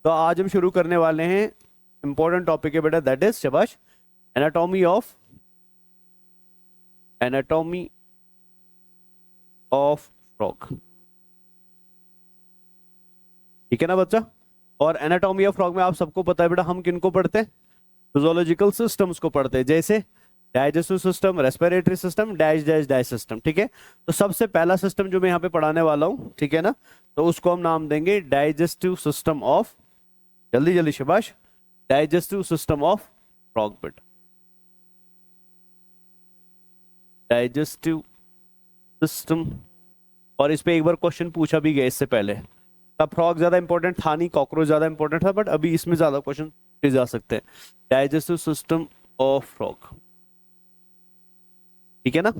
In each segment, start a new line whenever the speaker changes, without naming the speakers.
तो आज हम शुरू करने वाले हैं इंपॉर्टेंट टॉपिक है बेटा, दैट इज शाबाश एनाटॉमी ऑफ फ्रॉग। ठीक है ना बच्चा। और एनाटॉमी ऑफ फ्रॉग में आप सबको पता है बेटा हम किनको पढ़ते हैं, फिजियोलॉजिकल सिस्टम्स को पढ़ते हैं, जैसे digestive system, respiratory system, dash dash dash system. ठीक है, तो सबसे पहला सिस्टम जो मैं यहाँ पे पढ़ाने वाला हूँ, ठीक है ना, तो उसको हम नाम देंगे डाइजेस्टिव सिस्टम ऑफ, जल्दी जल्दी शाबाश, डाइजेस्टिव सिस्टम ऑफ फ्रॉग बेटा, डाइजेस्टिव सिस्टम। और इस पे एक बार क्वेश्चन पूछा भी गया इससे पहले, तब फ्रॉग ज्यादा इंपॉर्टेंट था नहीं, कॉकरोच ज्यादा इंपॉर्टेंट था, बट अभी इसमें ज्यादा क्वेश्चन पूछे जा सकते हैं। डाइजेस्टिव सिस्टम ऑफ फ्रॉग, ठीक है ना।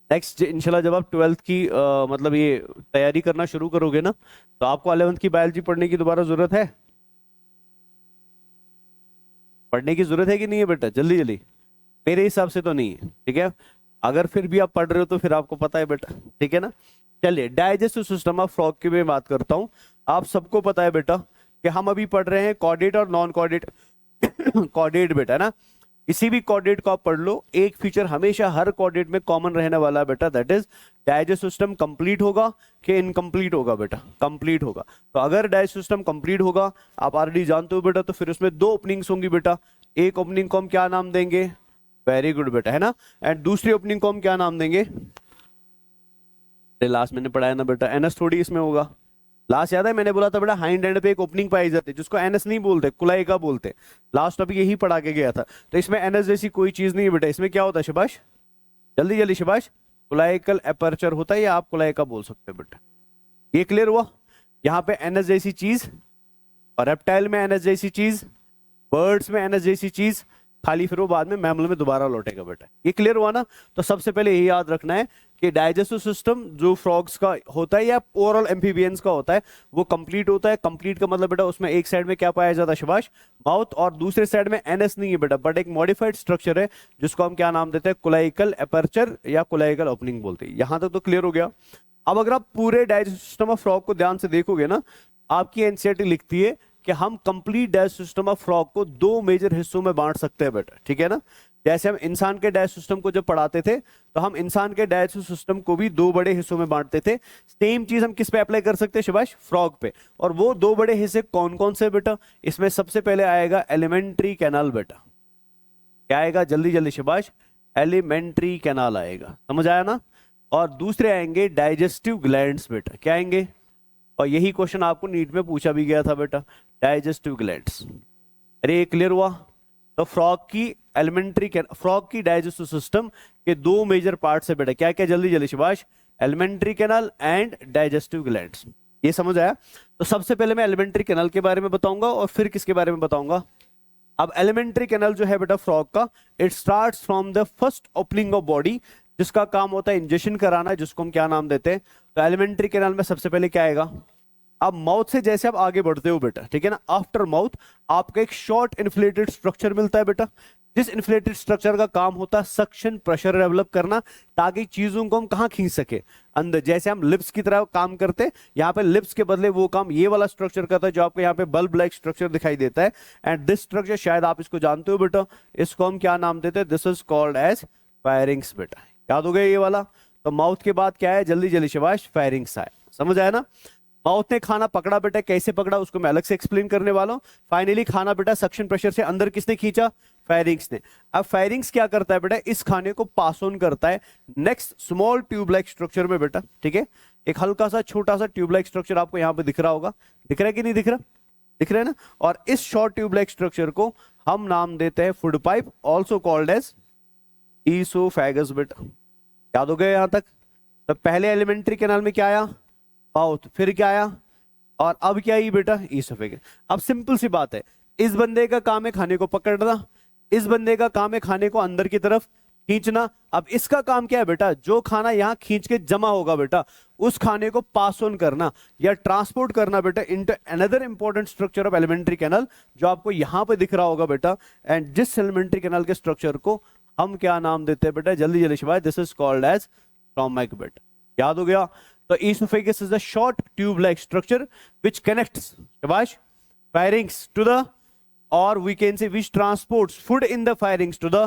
नेक्स्ट इंशाल्लाह जब आप 12th की मतलब ये तैयारी करना शुरू करोगे ना, तो आपको 11th की बायोलॉजी पढ़ने की दोबारा जरूरत है, पढ़ने की जरूरत है कि नहीं है बेटा, जल्दी जल्दी। मेरे हिसाब से तो नहीं है, ठीक है। अगर फिर भी आप पढ़ रहे हो तो फिर आपको पता है बेटा, ठीक है ना। चलिए डाइजेस्टिव सिस्टम ऑफ फ्रॉग की मैं बात करता हूं। आप सबको पता है बेटा कि हम अभी पढ़ रहे हैं कॉर्डेट और नॉन कॉर्डेट कॉर्डेट बेटा ना, किसी भी कॉर्डेट को आप पढ़ लो, एक फीचर हमेशा हर कॉर्डेट में कॉमन रहने वाला है बेटा, that is digestive system complete होगा कि इनकम्प्लीट होगा बेटा, कंप्लीट होगा। तो अगर डाइजेस्टिव सिस्टम कंप्लीट होगा, आप ऑलरेडी जानते हो बेटा, तो फिर उसमें दो ओपनिंग्स होंगी बेटा। एक ओपनिंग को हम क्या नाम देंगे, वेरी गुड बेटा, है ना। एंड दूसरी ओपनिंग को हम क्या नाम देंगे, लास्ट मैंने पढ़ाया ना बेटा, एनएस थोड़ी इसमें होगा। लास्ट याद है मैंने बोला था बेटा हाइंड एंड पे एक ओपनिंग पाई जाती है जिसको एनएस नहीं बोलते, कुलाइका बोलते। लास्ट टॉपिक यही पढ़ा के गया था। तो इसमें एनएस जैसी कोई चीज नहीं है बेटा, इसमें क्या होता है शाबाश, जल्दी जल्दी शाबाश, कुलाइकल एपर्चर होता है, या आप कुलाइका बोल सकते हैं बेटा। ये क्लियर हुआ। यहाँ पे एनएस जैसी चीज, और रेप्टाइल में एनएस जैसी चीज, बर्ड्स में एनएस जैसी चीज, खाली फिर वो बाद में मैमल में दोबारा लौटेगा बेटा। ये क्लियर हुआ ना। तो सबसे पहले यही याद रखना है कि डाइजेस्टिव सिस्टम जो फ्रॉग्स का होता है या ओवरऑल एम्फीबियंस का होता है, वो कंप्लीट होता है। कंप्लीट का मतलब बेटा उसमें एक साइड में क्या पाया जाता है शाबाश, माउथ, और दूसरे साइड में एनएस नहीं है बेटा, बट एक मॉडिफाइड स्ट्रक्चर है जिसको हम क्या नाम देते हैं, कुलाइकल एपर्चर या कुलाइकल ओपनिंग बोलते हैं। यहां तक तो क्लियर हो गया। अब अगर आप पूरे डाइजेस्टिव सिस्टम ऑफ फ्रॉग को ध्यान से देखोगे ना, आपकी एनसीईआरटी लिखती है कि हम complete digestive system of frog को दो मेजर हिस्सों में बांट सकते हैं बेटा, ठीक है ना। जैसे हम इंसान के डाइजेस्टिव सिस्टम को जब पढ़ाते थे, तो हम इंसान के डाइजेस्टिव सिस्टम को भी दो बड़े हिस्सों में बांटते थे। सेम चीज हम किस पे अप्लाई कर सकते हैं शाबाश, फ्रॉग पे। और वो दो बड़े हिस्से कौन कौन से बेटा, इसमें सबसे पहले आएगा एलिमेंट्री कैनाल बेटा। क्या आएगा, जल्दी जल्दी शाबाश, एलिमेंट्री कैनाल आएगा, समझ आया ना। और दूसरे आएंगे डाइजेस्टिव ग्लैंड्स बेटा। क्या आएंगे, और यही क्वेश्चन आपको नीट में पूछा भी गया था बेटा, डाइजेस्टिव ग्लैंड्स। अरे क्लियर हुआ। तो फ्रॉग की एलिमेंट्री फ्रॉग की डाइजेस्टिव सिस्टम के दो मेजर पार्ट्स है बेटा। क्या क्या, जल्दी जल्दी शाबाश, alimentary canal and digestive glands. ये समझ आया। तो सबसे पहले मैं एलिमेंट्री कैनाल के बारे में बताऊंगा और फिर किसके बारे में बताऊंगा। अब एलिमेंट्री कैनाल जो है बेटा फ्रॉग का, it starts from the first opening of body, जिसका काम होता है इंजेक्शन कराना, जिसको हम क्या नाम देते हैं। तो एलिमेंट्री कैनाल में सबसे पहले क्या आएगा, अब माउथ से जैसे आप आगे बढ़ते हो बेटा, ठीक है ना, आफ्टर माउथ आपको एक शॉर्ट इन्फ्लेटेड स्ट्रक्चर मिलता है बेटा, जिस इन्फ्लेटेड स्ट्रक्चर का काम होता है सक्शन प्रेशर डेवलप करना, ताकि चीजों को हम कहाँ खींच सके, अंदर। जैसे हम लिप्स की तरह काम करते, यहाँ पे लिप्स के बदले वो काम ये वाला स्ट्रक्चर करता है जो आपको यहाँ पे बल्ब लाइक स्ट्रक्चर दिखाई देता है। एंड दिस स्ट्रक्चर, शायद आप इसको जानते हो बेटा, इसको हम क्या नाम देते हैं, this is called as pharynx बेटा। याद हो गया ये वाला। तो माउथ के बाद क्या है, जल्दी जल्दी शाबाश, फायरिंग्स आए, समझ आया ना। माउथ ने खाना पकड़ा बेटा, कैसे पकड़ा उसको मैं अलग से एक्सप्लेन करने वाला हूं। फाइनली खाना बेटा सक्शन प्रेशर से अंदर किसने खींचा, फायरिंग्स ने। अब फायरिंग्स क्या करता है बेटा, इस खाने को पास ऑन करता है next small tube like structure में बेटा, ठीक है। एक हल्का सा छोटा सा ट्यूब लाइक स्ट्रक्चर आपको यहाँ पे दिख रहा होगा, दिख रहा है कि नहीं दिख रहा, दिख रहा है ना। और इस शॉर्ट ट्यूब लाइक स्ट्रक्चर को हम नाम देते हैं food pipe, also called as oesophagus बेटा। याद हो गया यहां तक। तो पहले एलिमेंट्री कैनाल में क्या आया, माउथ, फिर क्या आया, और अब क्या ही बेटा, ईसोफेगस। अब सिंपल सी बात है, इस बंदे का काम है खाने को पकड़ना, इस बंदे का काम है खाने को अंदर की तरफ खींचना। अब इसका काम क्या है बेटा, जो खाना यहां खींच के जमा होगा बेटा, उस खाने को पास ऑन करना या ट्रांसपोर्ट करना बेटा into another important structure of alimentary canal, जो आपको यहां पे दिख रहा होगा बेटा। एंड जिस एलिमेंट्री कैनाल के स्ट्रक्चर को हम क्या नाम देते हैं बेटा, जल्दी जल्दी शिवाय, this is called as stomach बेटा। याद हो गया। तो oesophagus is a short tube like structure which connects, शाबाश, pharynx to the, or we can say which transports food in the pharynx to the,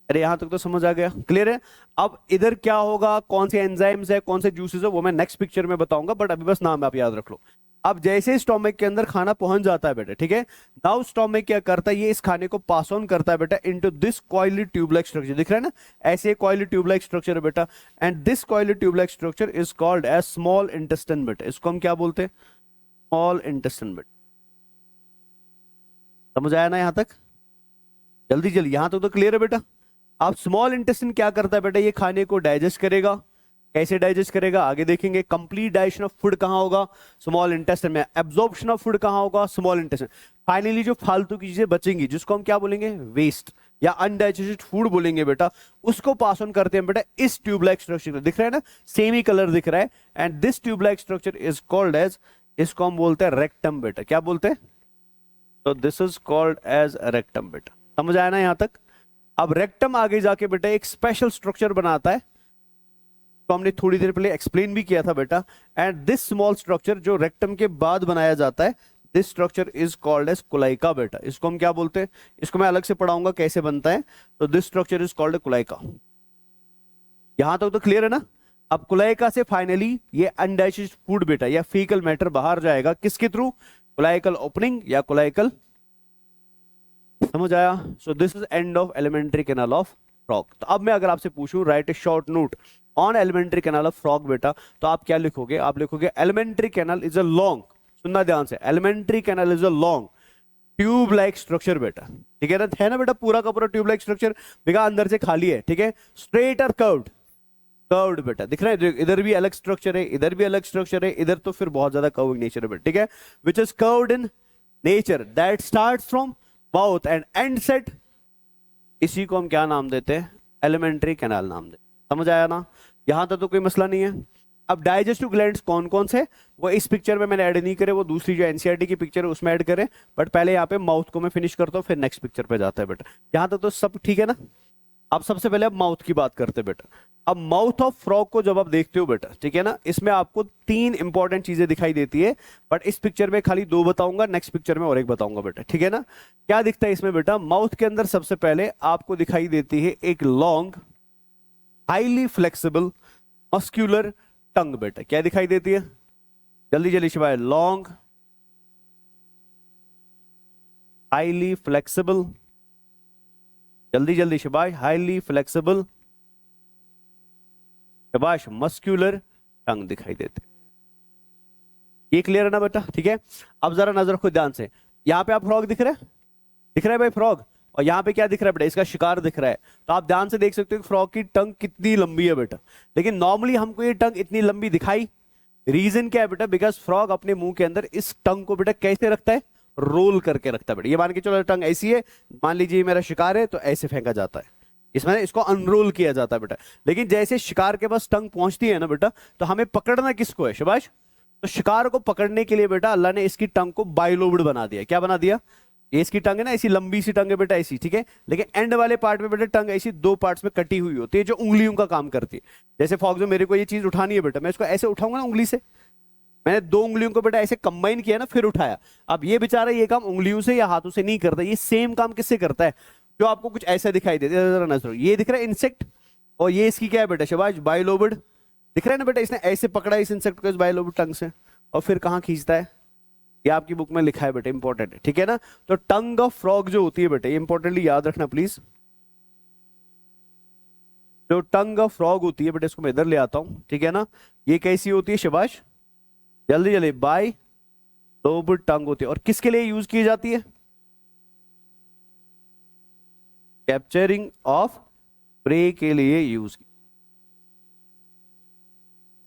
अरे यहां तक तो समझ आ गया, क्लियर है। अब इधर क्या होगा, कौन से एंजाइम्स है, कौन से जूसेस है, वो मैं नेक्स्ट पिक्चर में बताऊंगा, बट अभी बस नाम आप याद रख लो। अब जैसे स्टोमक के अंदर खाना पहुंच जाता है बेटा, ठीक है, नाउ स्टोमक क्या करता है, ये इस खाने को पास ऑन करता है बेटा into this coily tube like structure, दिख रहा है ना, ऐसे कॉइली ट्यूब लाइक स्ट्रक्चर है बेटा, and this coily tube like structure is called as small intestine बेटा, इसको हम क्या बोलते हैं, स्मॉल इंटेस्टाइन बेटा। समझ आया ना यहां तक, जल्दी जल्दी, यहां तक तो क्लियर है बेटा। अब स्मॉल इंटेस्टाइन क्या करता है बेटा, ये खाने को डाइजेस्ट करेगा, कैसे डाइजेस्ट करेगा आगे देखेंगे। कंप्लीट डाइजेशन ऑफ फूड कहां होगा, स्मॉल इंटेस्टाइन में। एब्जॉर्प्शन ऑफ फूड कहां होगा, स्मॉल इंटेस्टाइन। फाइनली जो फालतू की चीजें बचेंगी, जिसको हम क्या बोलेंगे, वेस्ट या अनडाइजेस्टेड फूड बोलेंगे बेटा, उसको पास ऑन करते हैं बेटा इस ट्यूब लाइक स्ट्रक्चर, दिख रहा है ना, सेम ही कलर दिख रहा है, and this tube like structure is called as, इसको हम बोलते हैं रेक्टम बेटा, क्या बोलते हैं, तो this is called as rectum बेटा। समझ आया ना यहां तक। अब रेक्टम आगे जाके बेटा एक स्पेशल स्ट्रक्चर बनाता है, तो हमने थोड़ी देर पहले एक्सप्लेन भी किया था बेटा, एंड दिस स्मॉल स्ट्रक्चर जो रेक्टम के बाद बनाया जाता है, this structure is called as cloaca बेटा। इसको हम क्या बोलते हैं, इसको मैं अलग से पढ़ाऊंगा कैसे बनता है, तो दिस स्ट्रक्चर इज कॉल्ड कुलाइका। यहां तक तो क्लियर है ना। अब कुलाइका से फाइनली ये अनडाइजेस्टेड फूड बेटा या फीकल मैटर बाहर जाएगा, किसके थ्रू, कुलाइकल ओपनिंग या कुलाइकल, समझ आया। So this is end of alimentary canal of frog. तो अब मैं अगर आपसे पूछूं right A short note on alimentary canal of frog बेटा, तो आप क्या लिखोगे, आप लिखोगे alimentary canal is a long, सुनना ध्यान से, alimentary canal is a long tube like structure बेटा, ठीक है ना बेटा, पूरा का पूरा ट्यूब लाइक स्ट्रक्चर, बिका अंदर से खाली है, ठीक है, स्ट्रेट और कर्व्ड, कर्व्ड बेटा, दिख रहा है, इधर भी अलग स्ट्रक्चर है, इधर भी अलग स्ट्रक्चर है, इधर तो फिर बहुत ज्यादा कर्विंग नेचर है बेटा, ठीक है, which is curved in nature, that starts from mouth and and set, इसी को हम क्या नाम देते हैं, एलिमेंट्री कैनाल नाम देते हैं। समझ आया ना, यहां तक तो कोई मसला नहीं है। अब डाइजेस्टिव ग्लैंड्स कौन कौन से, वो इस पिक्चर में मैंने ऐड नहीं करे, वो दूसरी जो एनसीईआरटी की पिक्चर है उसमें ऐड करें, बट पहले यहाँ पे माउथ को मैं फिनिश करता हूँ, फिर नेक्स्ट पिक्चर पे जाता है बेटा। यहां तक तो सब ठीक है ना। अब सबसे पहले अब माउथ की बात करते हैं बेटा। अब माउथ ऑफ फ्रॉग को जब आप देखते हो बेटा, ठीक है ना, इसमें आपको तीन इंपॉर्टेंट चीजें दिखाई देती है, बट इस पिक्चर में खाली दो बताऊंगा, नेक्स्ट पिक्चर में और एक बताऊंगा बेटा, ठीक है ना। क्या दिखता है इसमें बेटा, माउथ के अंदर सबसे पहले आपको दिखाई देती है एक लॉन्ग हाईली फ्लेक्सिबल मस्क्यूलर टंग बेटा, क्या दिखाई देती है, जल्दी जल्दी शिवाय, लॉन्ग हाईली फ्लेक्सिबल, जल्दी जल्दी शिवाय, हाईली फ्लेक्सिबल, शाबाश, मस्क्यूलर टंग दिखाई देते। ये क्लियर है ना बेटा, ठीक है। अब जरा नजर रखो ध्यान से, यहां पे आप फ्रॉग दिख रहा है, दिख रहा है भाई फ्रॉग, और यहां पे क्या दिख रहा है बेटा, इसका शिकार दिख रहा है। तो आप ध्यान से देख सकते हो कि फ्रॉग की टंग कितनी लंबी है बेटा, लेकिन नॉर्मली हमको ये टंग इतनी लंबी दिखाई, रीजन क्या है बेटा, बिकॉज फ्रॉग अपने मुंह के अंदर इस टंग को बेटा कैसे रखता है, रोल करके रखता है बेटा। ये मान के चलो टंग ऐसी है, मान लीजिए मेरा शिकार है, तो ऐसे फेंका जाता है, इसमें इसको अनरोल किया जाता है बेटा। लेकिन जैसे शिकार के पास टंग पहुंचती है ना बेटा, तो हमें पकड़ना किसको है, शाबाश, तो शिकार को पकड़ने के लिए बेटा अल्लाह ने इसकी टंग को बाइलोब्ड बना दिया। क्या बना दिया, ये इसकी टंग है ना, ऐसी लंबी सी टंग है बेटा, ऐसी, ठीक है, लेकिन एंड वाले पार्ट में बेटा टंग ऐसी दो पार्ट्स में कटी हुई होती है, जो उंगलियों का काम करती है। जैसे फॉर एग्जाम्पल मेरे को ये चीज उठानी है बेटा, मैं इसको ऐसे उठाऊंगा ना उंगली से, मैंने दो उंगलियों को बेटा ऐसे कंबाइन किया ना, फिर उठाया। अब ये बेचारा ये काम उंगलियों से या हाथों से नहीं करता, ये सेम काम किससे करता है, जो आपको कुछ ऐसा दिखाई देता है, जरा नजर, ये दिख रहा है इंसेक्ट, और ये इसकी क्या है बेटा, शाबाश, बाइलोब्ड, दिख रहा है ना बेटा, इसने ऐसे पकड़ा इस इंसेक्ट को इस बाइलोब्ड टंग से, और फिर कहां खींचता है, ये आपकी बुक में लिखा है बेटा, इंपॉर्टेंट है, ठीक है ना। तो टंग ऑफ फ्रॉग जो होती है बेटा, ये इंपॉर्टेंटली याद रखना प्लीज, जो टंग ऑफ फ्रॉग होती है बेटा, इसको मैं इधर ले आता हूं, ठीक है ना, ये कैसी होती है, शाबाश, जल्दी जल्दी, बाय लोब्ड टंग होती है, और किसके लिए यूज की जाती है, कैप्चरिंग ऑफ प्रे के लिए यूज की।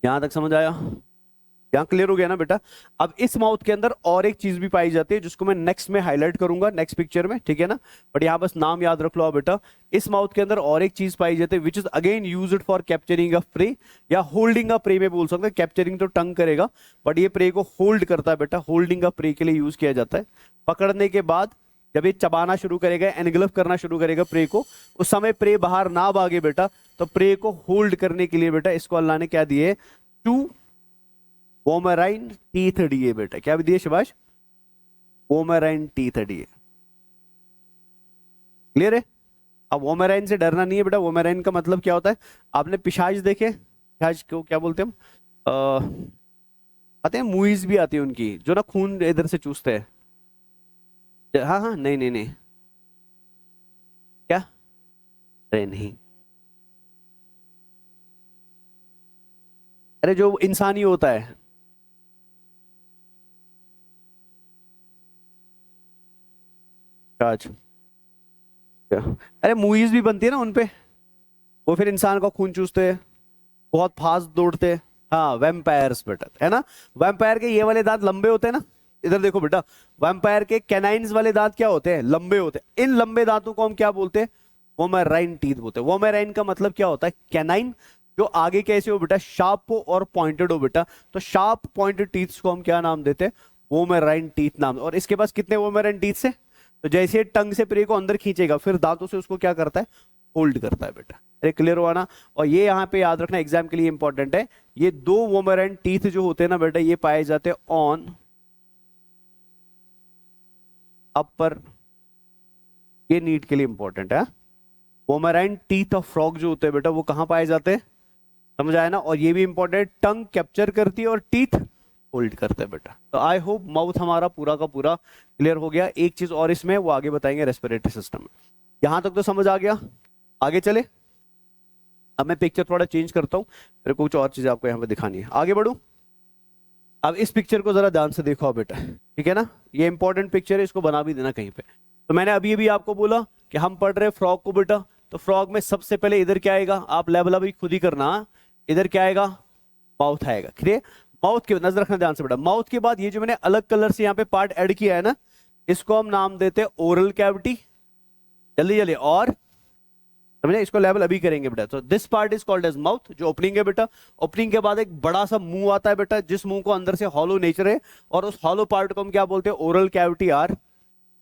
यहां तक समझ आया, यहां क्लियर हो गया ना बेटा। अब इस माउथ के अंदर और एक चीज भी पाई जाती है, जिसको मैं नेक्स्ट में हाईलाइट करूंगा नेक्स्ट पिक्चर में, ठीक है ना, बट यहां बस नाम याद रख लो बेटा। इस माउथ के अंदर और एक चीज पाई जाती है, which is again used for capturing of prey या होल्डिंग ऑफ प्रे में बोल सकते हैं। कैप्चरिंग तो टंग करेगा, बट ये प्रे को होल्ड करता है बेटा, होल्डिंग ऑफ प्रे के लिए यूज किया जाता है। पकड़ने के बाद जब ये चबाना शुरू करेगा, एनगल्फ करना शुरू करेगा प्रे को, उस समय प्रे बाहर ना भागे बेटा, तो प्रे को होल्ड करने के लिए बेटा इसको अल्लाह ने क्या दिए, 2 वोमराइन टीथ दिए बेटा, क्या भी दिए शाबाश, वोमेराइन टीथ है ये। क्लियर है? अब वोमेराइन से डरना नहीं है बेटा। वोमेराइन का मतलब क्या होता है? आपने पिशाच देखे? पिशाच को क्या बोलते हैं हम? आते हैं, मूवीज भी आती है उनकी, जो ना खून इधर से चूसते हैं। हाँ हाँ, नहीं नहीं नहीं, क्या? अरे नहीं, अरे जो इंसानी होता है। पिशाच। अरे मूवीज भी बनती है ना उनपे, वो फिर इंसान का खून चूसते हैं, बहुत फास्ट दौड़ते हैं। हाँ, वैम्पायर्स बेटा, है ना? वैम्पायर के ये वाले दांत लंबे होते हैं ना। इधर देखो बेटा, वैम्पायर के कैनाइन्स वाले दांत क्या होते हैं? लंबे होते हैं। इन लंबे दांतों को हम क्या बोलते हैं? वोमेराइन टीथ बोलते हैं। वोमेराइन का मतलब क्या होता है? कैनाइन जो आगे कैसे हो बेटा? शार्प हो और पॉइंटेड हो बेटा। तो शार्प पॉइंटेड टीथ को हम क्या नाम देते हैं? वोमेराइन टीथ नाम। और इसके पास कितने वोमेराइन टीथ से? तो जैसे टंग से प्रे को अंदर खींचेगा, फिर दांतों से उसको क्या करता है? होल्ड करता है बेटा। अरे क्लियर हुआ ना? और ये यहाँ पे याद रखना, एग्जाम के लिए इंपॉर्टेंट है। ये दो वोमेराइन टीथ जो होते हैं ना बेटा, ये पाए जाते हैं ऑन अपर। ये नीट के लिए इंपॉर्टेंट है। वोमेराइन टीथ ऑफ फ्रॉग जो होते हैं बेटा, वो कहां पाए जाते हैं? समझ आया ना? और ये भी इंपॉर्टेंट, टंग कैप्चर करती है और टीथ होल्ड करते हैं बेटा। तो आई होप माउथ हमारा पूरा का पूरा क्लियर हो गया। एक चीज और इसमें, वो आगे बताएंगे रेस्पिरेटरी सिस्टम में। यहां तक तो समझ आ गया? आगे चले। अब मैं पिक्चर थोड़ा चेंज करता हूं, मेरे को कुछ और चीजें आपको यहाँ पे दिखानी है। आगे बढ़ू। अब इस पिक्चर को जरा ध्यान से देखो बेटा, ठीक है ना? ये इंपॉर्टेंट पिक्चर है, इसको बना भी देना कहीं पे। तो मैंने अभी अभी आपको बोला कि हम पढ़ रहे फ्रॉग को बेटा, तो फ्रॉग में सबसे पहले इधर क्या आएगा? आप लेवल अभी खुद ही करना। इधर क्या आएगा? माउथ आएगा। क्लियर? माउथ की नजर रखना ध्यान से बेटा। माउथ के बाद ये जो मैंने अलग कलर से यहाँ पे पार्ट ऐड किया है ना, इसको हम नाम देते हैं ओरल कैविटी। जल्दी जल्दी, और समझे? इसको लेवल अभी करेंगे बेटा। तो this part is called as mouth, जो ओपनिंग है बेटा। ओपनिंग के बाद एक बड़ा सा मुंह आता है बेटा, जिस मुंह को अंदर से हॉलो नेचर है, और उस हॉलो पार्ट को हम क्या बोलते हैं? ओरल कैविटी आर।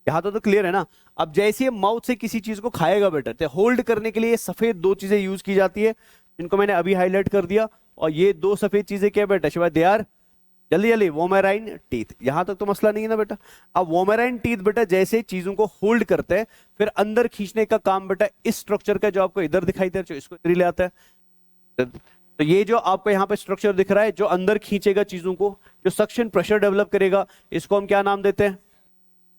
यहां तो क्लियर है ना? अब जैसे ये माउथ से किसी चीज को खाएगा बेटा, तो होल्ड करने के लिए सफेद दो चीजें यूज की जाती है, जिनको मैंने अभी हाईलाइट कर दिया। और ये दो सफेद चीजें क्या बेटा? शिवाय दे आर, जल्दी जल्दी, वोमेराइन टीथ। यहां तक तो मसला नहीं है ना बेटा? अब वोमेराइन टीथ बेटा जैसे चीजों को होल्ड करते हैं, फिर अंदर खींचने का काम बेटा इस स्ट्रक्चर का, जो आपको इधर दिखाई दे रहा है, इसको इधर ले आता है। तो ये जो आपको यहाँ पे स्ट्रक्चर दिख रहा है, जो अंदर खींचेगा चीजों को, जो सक्शन प्रेशर डेवलप करेगा, इसको हम क्या नाम देते हैं?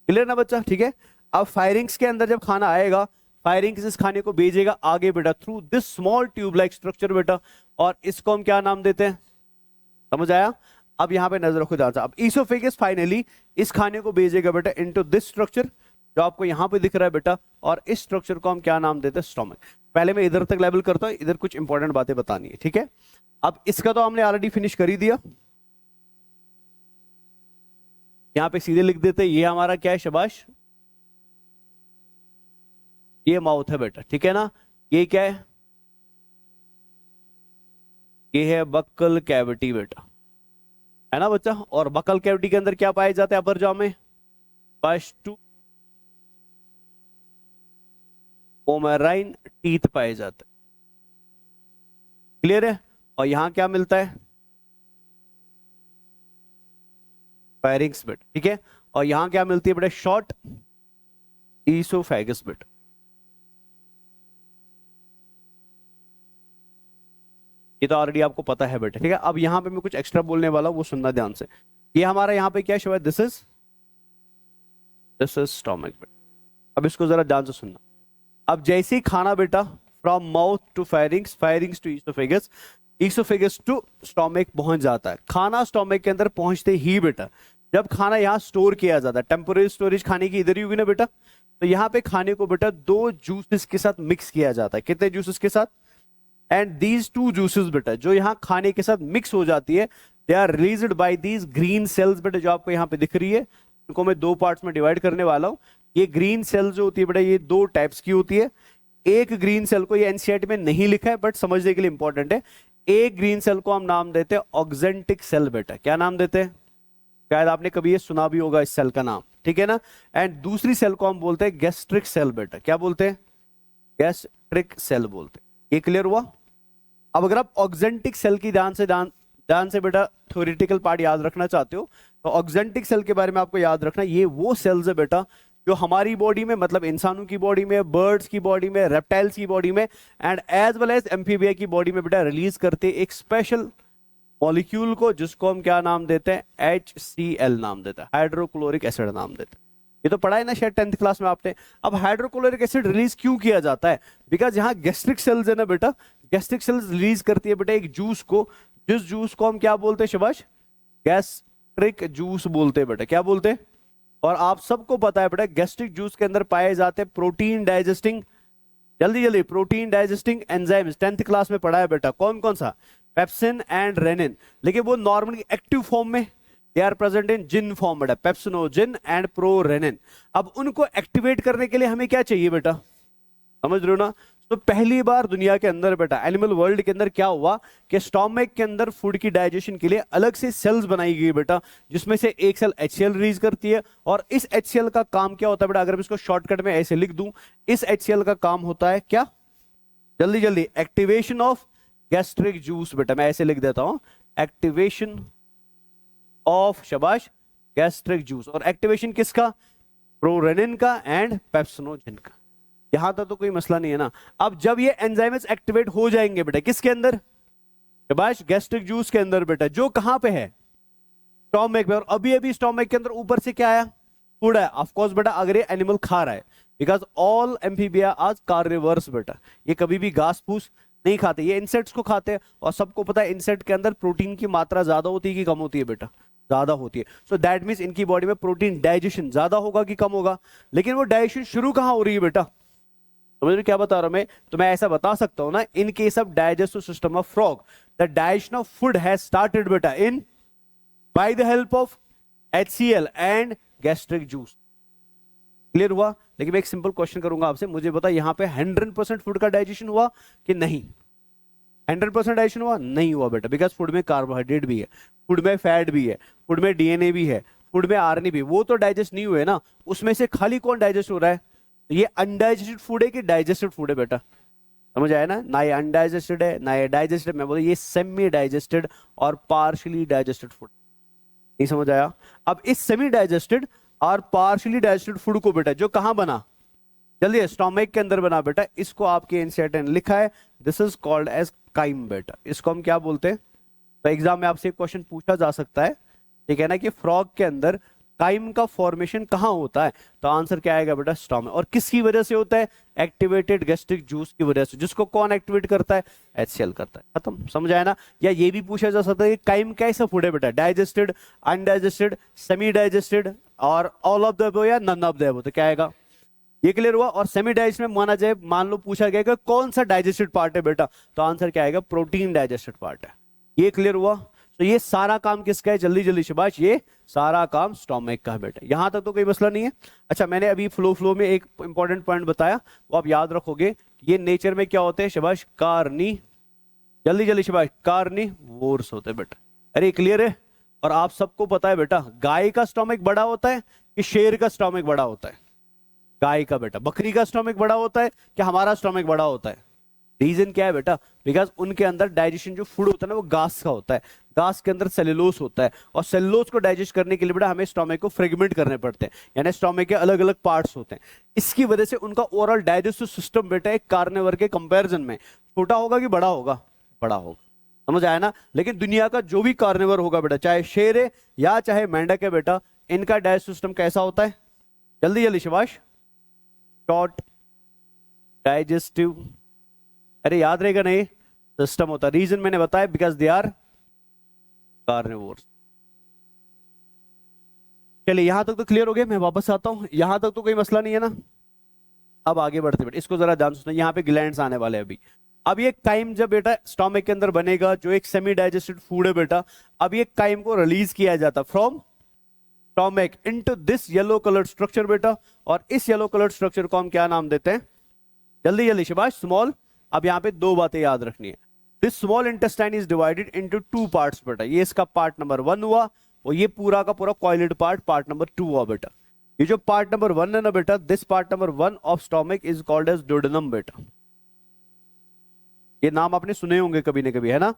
क्लियर ना बच्चा? ठीक है। अब फायरिंग्स के अंदर जब खाना आएगा, फायरिंग्स इस खाने को भेजेगा आगे बेटा through this small tube like structure बेटा, और इसको हम क्या नाम देते हैं? समझ आया? अब यहां पे नजर रखो ध्यान से। अब ईसोफेगस फाइनली इस खाने को भेजेगा बेटा इनटू दिस स्ट्रक्चर, जो आपको यहां पे दिख रहा है बेटा, और इस स्ट्रक्चर को हम क्या नाम देते हैं? स्टोमक। पहले मैं इधर तक लेवल करता हूं, इधर कुछ इंपॉर्टेंट बातें बतानी है, ठीक है? अब इसका तो हमने ऑलरेडी फिनिश कर ही दिया। यहां पे सीधे लिख देते हैं, ये हमारा क्या है? शाबाश, ये माउथ है बेटा, ठीक है ना? ये क्या है? ये है बक्कल कैविटी बेटा, है ना बच्चा? और बक्कल कैविटी के अंदर क्या पाए जाते हैं? अपर जॉ में फर्स्ट वोमेराइन टीथ पाए जाते हैं। क्लियर है? और यहां क्या मिलता है? फायरिंग्स बेटा, ठीक है? और यहां क्या मिलती है बेटा? शॉर्ट ईसोफेगस बेटा। ये तो ऑलरेडी आपको पता है बेटा, ठीक है? अब यहां पे मैं कुछ एक्स्ट्रा बोलने वाला हूं, वो सुनना ध्यान से। ये हमारा यहाँ पे क्या है? शायद दिस इज स्टोमक बेटा। अब इसको जरा ध्यान से सुनना। अब जैसे ही खाना बेटा from mouth to pharynx, pharynx to oesophagus, oesophagus to stomach पहुंच जाता है। खाना स्टोमक के अंदर पहुंचते ही बेटा, जब खाना यहाँ स्टोर किया जाता है, टेम्पोररी स्टोरेज खाने की इधर ही होगी ना बेटा, तो यहाँ पे खाने को बेटा दो जूसेस के साथ मिक्स किया जाता है। कितने जूसेस के साथ? एंड दीज टू जूसेस बेटा, जो यहाँ खाने के साथ मिक्स हो जाती है, they are released by these green cells बेटा, जो आपको यहाँ पे दिख रही है। इनको मैं दो पार्ट्स में डिवाइड करने वाला हूँ। ये ग्रीन सेल जो होती है बेटा, ये दो टाइप्स की होती है। एक ग्रीन सेल को, ये एनसीईआरटी में नहीं लिखा है बट समझने के लिए इंपॉर्टेंट है, एक ग्रीन सेल को हम नाम देते हैं ऑक्जेंटिक सेल बेटा। क्या नाम देते हैं? शायद आपने कभी ये सुना भी होगा इस सेल का नाम, ठीक है ना? एंड दूसरी सेल को हम बोलते हैं गैस्ट्रिक सेल बेटा। क्या बोलते हैं? गैस्ट्रिक सेल बोलते हैं। ये क्लियर हुआ? अब अगर आप ऑक्जेंटिक सेल की ध्यान से ध्यान से बेटा थ्योरेटिकल पार्ट याद रखना चाहते हो तो ऑक्जेंटिक सेल के बारे में आपको याद रखना, ये वो सेल्स है बेटा जो हमारी बॉडी में, मतलब इंसानों की बॉडी में, बर्ड्स की बॉडी में, रेप्टाइल्स की बॉडी में and as well as amphibia की बॉडी में बेटा रिलीज करते एक स्पेशल मॉलिक्यूल को, जिसको हम क्या नाम देते हैं, HCl नाम देते हैं, हाइड्रोक्लोरिक एसिड नाम देते हैं। ये तो पढ़ा है ना शायद 10th क्लास में आपने। अब हाइड्रोक्लोरिक एसिड रिलीज क्यों किया जाता है? बिकॉज यहाँ गैस्ट्रिक सेल्स है ना बेटा, गैस्ट्रिक सेल्स रिलीज करती है बेटा एक जूस को, जिस जूस को हम क्या बोलते हैं शाबाश, गैस्ट्रिक जूस बोलते हैं बेटा। क्या बोलते हैं? और आप सबको पता है बेटा गैस्ट्रिक जूस के अंदर पाए जाते हैं प्रोटीन डाइजेस्टिंग, जल्दी जल्दी, protein digesting enzymes. 10th class में पढ़ा है बेटा, कौन कौन सा, पेप्सिन एंड रेनिन। लेकिन वो नॉर्मली एक्टिव फॉर्म में, दे आर प्रेजेंट इन जिन फॉर्म बेटा, पेप्सिनोजिन एंड प्रोरेनिन। अब उनको एक्टिवेट करने के लिए हमें क्या चाहिए बेटा, समझ रहे हो ना? तो पहली बार दुनिया के अंदर बेटा, एनिमल वर्ल्ड के अंदर क्या हुआ कि स्टोमक के अंदर फूड की डाइजेशन के लिए अलग से सेल्स बनाई गई बेटा, जिसमें से एक सेल HCl रिलीज करती है। और इस HCl का काम क्या होता है बेटा, अगर मैं इसको शॉर्टकट में ऐसे लिख दूं, इस HCl का काम होता है क्या, जल्दी जल्दी, एक्टिवेशन ऑफ गैस्ट्रिक जूस बेटा। मैं ऐसे लिख देता हूं, एक्टिवेशन ऑफ, शाबाश, गैस्ट्रिक जूस। और एक्टिवेशन किसका, प्रोरेनिन का एंड पेप्सिनोजिन का। यहां तक तो कोई मसला नहीं है ना। अब जब ये एंजाइम्स एक्टिवेट हो जाएंगे बेटा, किसके अंदर, शाबाश, गैस्ट्रिक जूस के अंदर बेटा, जो कहां पे है, स्टोमक पे। और अभी अभी स्टोमक के अंदर ऊपर से क्या आया, फूड है। ऑफ कोर्स बेटा अगर ये एनिमल खा रहा है, बिकॉज ऑल एम्फीबिया आज कार्निवर्स बेटा, ये कभी भी घास फूस नहीं खाते, ये इंसेक्ट्स को खाते हैं। और सबको पता है इंसेक्ट के अंदर प्रोटीन की मात्रा ज्यादा होती है कि कम होती है बेटा, ज्यादा होती है। सो दैट मीन्स इनकी बॉडी में प्रोटीन डाइजेशन ज्यादा होगा कि कम होगा। लेकिन वो डाइजेशन शुरू कहां हो रही है बेटा, समझ रहे क्या बता रहा हूं मैं? तो मैं ऐसा बता सकता हूं ना, in case of digestive system of frog, the digestion of food has started बेटा in by the help of HCl and gastric juice. Clear हुआ? लेकिन मैं एक सिंपल क्वेश्चन करूंगा आपसे, मुझे बता यहां पे 100% फूड का डाइजेशन हुआ कि नहीं? 100% डाइजेशन हुआ? नहीं हुआ बेटा, बिकॉज फूड में कार्बोहाइड्रेट भी है, फूड में फैट भी है, फूड में DNA भी है, फूड में RNA भी, वो तो डाइजेस्ट नहीं हुए ना। उसमें से खाली कौन डाइजेस्ट हो रहा है? ये अनडाइजेस्टेड फूड है कि डाइजेस्टेड फूड है बेटा? समझ आया ना? ना ये अनडाइजेस्टेड है ना ये डाइजेस्टेड, मैं बोलूं ये सेमी डाइजेस्टेड और पार्शियली डाइजेस्टेड फूड। नहीं समझ आया? अब इस सेमी डाइजेस्टेड और पार्शियली डाइजेस्टेड फूड को बेटा, जो कहां बना, जल्दी, स्टोमक के अंदर बना बेटा, इसको आपके एनसीईआरटी ने लिखा है, this is called as chyme बेटा। इसको हम क्या बोलते हैं? तो एग्जाम में आपसे एक क्वेश्चन पूछा जा सकता है, ठीक है ना, कि फ्रॉग के अंदर काइम का फॉर्मेशन कहां होता है? तो आंसर क्या आएगा बेटा, स्टोमक। और किसकी वजह से होता है? एक्टिवेटेड गैस्ट्रिक जूस की वजह से, जिसको कौन एक्टिवेट करता है? HCl करता है। खत्म, समझ आया ना? या ये भी पूछा जा सकता है कि काइम कैसा फूड है बेटा, डाइजेस्टेड, अनडाइजेस्टेड, सेमी डाइजेस्टेड और ऑल ऑफ द अबव या नन ऑफ द अबव? तो क्या आएगा? ये क्लियर हुआ? और सेमी डाइजेस्ट में माना जाए, मान लो पूछा गया कि कौन सा डाइजेस्टेड पार्ट है बेटा, तो आंसर क्या आएगा? प्रोटीन डाइजेस्टेड पार्ट है। ये क्लियर हुआ? तो ये सारा काम किसका है? जल्दी जल्दी शाबाश, ये सारा काम स्टोमक का है बेटा। यहां तक तो कोई मसला नहीं है। अच्छा, मैंने अभी फ्लो में एक इंपॉर्टेंट पॉइंट बताया, वो आप याद रखोगे। ये नेचर में क्या होते हैं शाबाश? कार्नी, जल्दी जल्दी शाबाश, कार्निवोर्स होते हैं बेटा। अरे क्लियर है? और आप सबको पता है बेटा, गाय का स्टोमक बड़ा होता है कि शेर का स्टोमक बड़ा होता है? गाय का बेटा। बकरी का स्टोमक बड़ा होता है कि हमारा स्टोमक बड़ा होता है? रीजन क्या है बेटा? बिकॉज उनके अंदर डाइजेशन जो फूड होता है ना, वो घास का होता है, घास के अंदर सेलुलोज होता है, और सेलुलोज को डाइजेस्ट करने के लिए बेटा हमें स्टोमक को फ्रेगमेंट करने पड़ते हैं, यानी स्टोमक के अलग अलग पार्ट्स होते हैं। इसकी वजह से उनका ओवरऑल डाइजेस्टिव सिस्टम बेटा एक कार्निवर के कंपैरिजन में छोटा होगा कि बड़ा होगा? बड़ा होगा। समझ आया ना? लेकिन दुनिया का जो भी कार्निवर होगा बेटा, चाहे शेर है या चाहे मेंढक है बेटा, इनका डाइजेस्टिव सिस्टम कैसा होता है? जल्दी जल्दी शाबाश, शॉर्ट डाइजेस्टिव, अरे याद रहेगा नहीं, सिस्टम होता है। रीजन मैंने बताया, बिकॉज दे आर कार्निवोर्स। चलिए यहां तक तो क्लियर हो गया, मैं वापस आता हूं। यहां तक तो कोई मसला नहीं है ना? अब आगे बढ़ते बेटा, इसको जरा ध्यान सुनना, यहाँ पे ग्लैंड्स आने वाले हैं अभी। अब ये काइम जब बेटा स्टोमक के अंदर बनेगा, जो एक सेमी डाइजेस्टेड फूड है बेटा, अब ये काइम को रिलीज किया जाता from stomach into this yellow coloured structure बेटा। और इस येलो कलर्ड स्ट्रक्चर को हम क्या नाम देते हैं? जल्दी जल्दी शाबाश, स्मॉल। अब यहाँ पे दो बातें याद रखनी है। This small intestine is divided into 2 parts बेटा। ये इसका पार्ट नंबर 1 हुआ, और ये पूरा का पूरा कॉइलेड पार्ट नंबर 2 हुआ बेटा। ये जो पार्ट नंबर 1 है ना बेटा, this part number 1 of stomach is called as duodenum बेटा। ये नाम आपने सुने होंगे कभी ना कभी, है ना?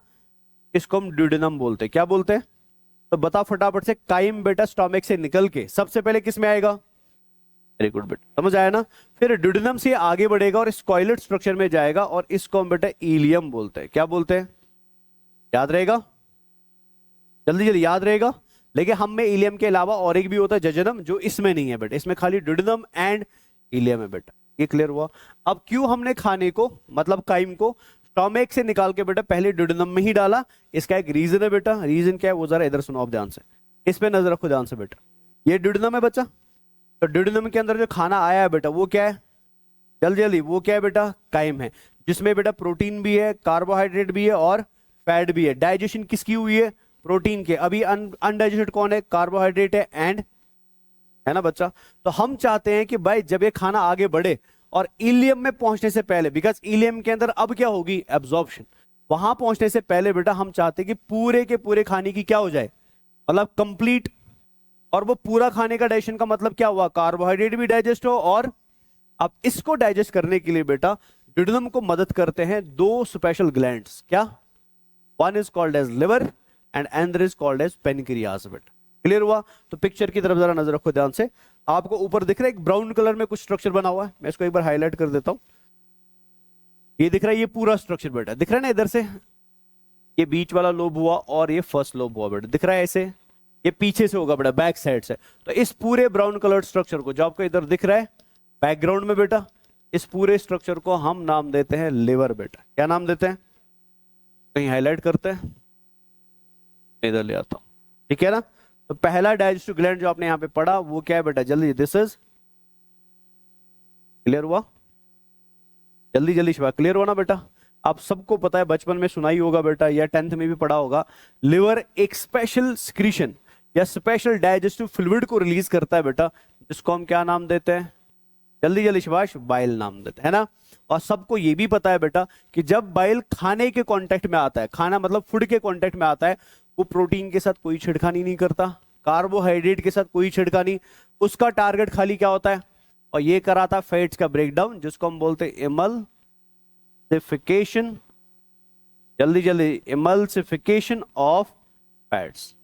इसको हम ड्यूडेनम बोलते हैं। क्या बोलते हैं? तो बता फटाफट से, काइम बेटा स्टोमक से निकल के सबसे पहले किस में आएगा? वेरी गुड बेटा, समझ आया ना। फिर ड्यूडेनम से आगे बढ़ेगा और स्क्वाइलेट स्ट्रक्चर में जाएगा और इसको हम बेटा इलियम बोलते हैं। क्या बोलते हैं? याद रहेगा? जल्दी जल्दी याद रहेगा। लेकिन हम में इलियम के अलावा और एक भी होता है जजनम, जो इसमें नहीं है बेटा, इसमें खाली ड्यूडेनम एंड इलियम है बेटा। ये क्लियर हुआ? अब क्यों हमने खाने को मतलब काइम को स्टोमक से निकाल के बेटा पहले ड्यूडेनम में ही डाला? इसका एक रीजन है बेटा। रीजन क्या है वो जरा इधर सुनो आप ध्यान से, इस पे नजर रखो ध्यान से बेटा। ये ड्यूडेनम है बच्चा, तो ड्यूडेनम के अंदर जो खाना आया है बेटा वो क्या है? जल्दी जल्दी, वो क्या है बेटा? काइम है, जिसमें बेटा प्रोटीन भी है, कार्बोहाइड्रेट भी है और फैट भी है। डाइजेशन किसकी हुई है? प्रोटीन के। अभी अनडाइजेस्टेड कौन है? कार्बोहाइड्रेट है एंड, है ना बच्चा। तो हम चाहते हैं कि भाई जब ये खाना आगे बढ़े और इलियम में पहुंचने से पहले, बिकॉज इलियम के अंदर अब क्या होगी? एब्जॉर्प्शन। वहां पहुंचने से पहले बेटा हम चाहते हैं कि पूरे के पूरे खाने की क्या हो जाए? मतलब कंप्लीट। और वो पूरा खाने का डाइजेशन का मतलब क्या हुआ? कार्बोहाइड्रेट भी डाइजेस्ट हो। और अब इसको डाइजेस्ट करने के लिए बेटा ड्यूडेनम को मदद करते हैं दो स्पेशल ग्लैंड्स। क्या? One is called as liver and another is called as pancreas बेटा। क्लियर हुआ? तो पिक्चर की तरफ जरा नजर रखो ध्यान से। आपको ऊपर दिख रहा है एक ब्राउन कलर में कुछ स्ट्रक्चर बना हुआ है, मैं इसको एक बार हाईलाइट कर देता हूं। ये दिख रहा है, ये पूरा स्ट्रक्चर बेटा दिख रहा है ना इधर से। ये बीच वाला लोब हुआ और ये फर्स्ट लोब हुआ बेटा, दिख रहा है ऐसे। ये पीछे से होगा बेटा, बैक साइड से। तो इस पूरे ब्राउन कलर स्ट्रक्चर को जो आपको इधर दिख रहा है बैकग्राउंड में बेटा, इस पूरे स्ट्रक्चर को हम नाम देते हैं लिवर बेटा। क्या नाम देते हैं? कहीं हाईलाइट करते हैं, इधर ले आता हूं, ठीक है ना। तो पहला डाइजेस्टिव ग्लैंड जो आपने यहां पे पढ़ा वो क्या है बेटा? जल्दी, दिस इज क्लियर हुआ? जल्दी जल्दी शिवा, क्लियर हुआ ना बेटा? आप सबको पता है, बचपन में सुनाई होगा बेटा या 10th में भी पढ़ा होगा। लिवर एक स्पेशल सिक्रीशन या स्पेशल डाइजेस्टिव फ्लूइड को रिलीज करता है बेटा, जिसको हम क्या नाम देते हैं? जल्दी जल्दी शिवाश, बाइल नाम देते हैं ना। और सबको ये भी पता है बेटा कि जब बाइल खाने के कांटेक्ट में आता है, खाना मतलब फूड के कांटेक्ट में आता है, वो प्रोटीन के साथ कोई छिड़खानी नहीं करता, कार्बोहाइड्रेट के साथ कोई छिड़खानी, उसका टारगेट खाली क्या होता है? और ये कराता फैट्स का ब्रेकडाउन, जिसको हम बोलते हैं इमल्सिफिकेशन। जल्दी जल्दी, इमल्सिफिकेशन ऑफ फैट्स।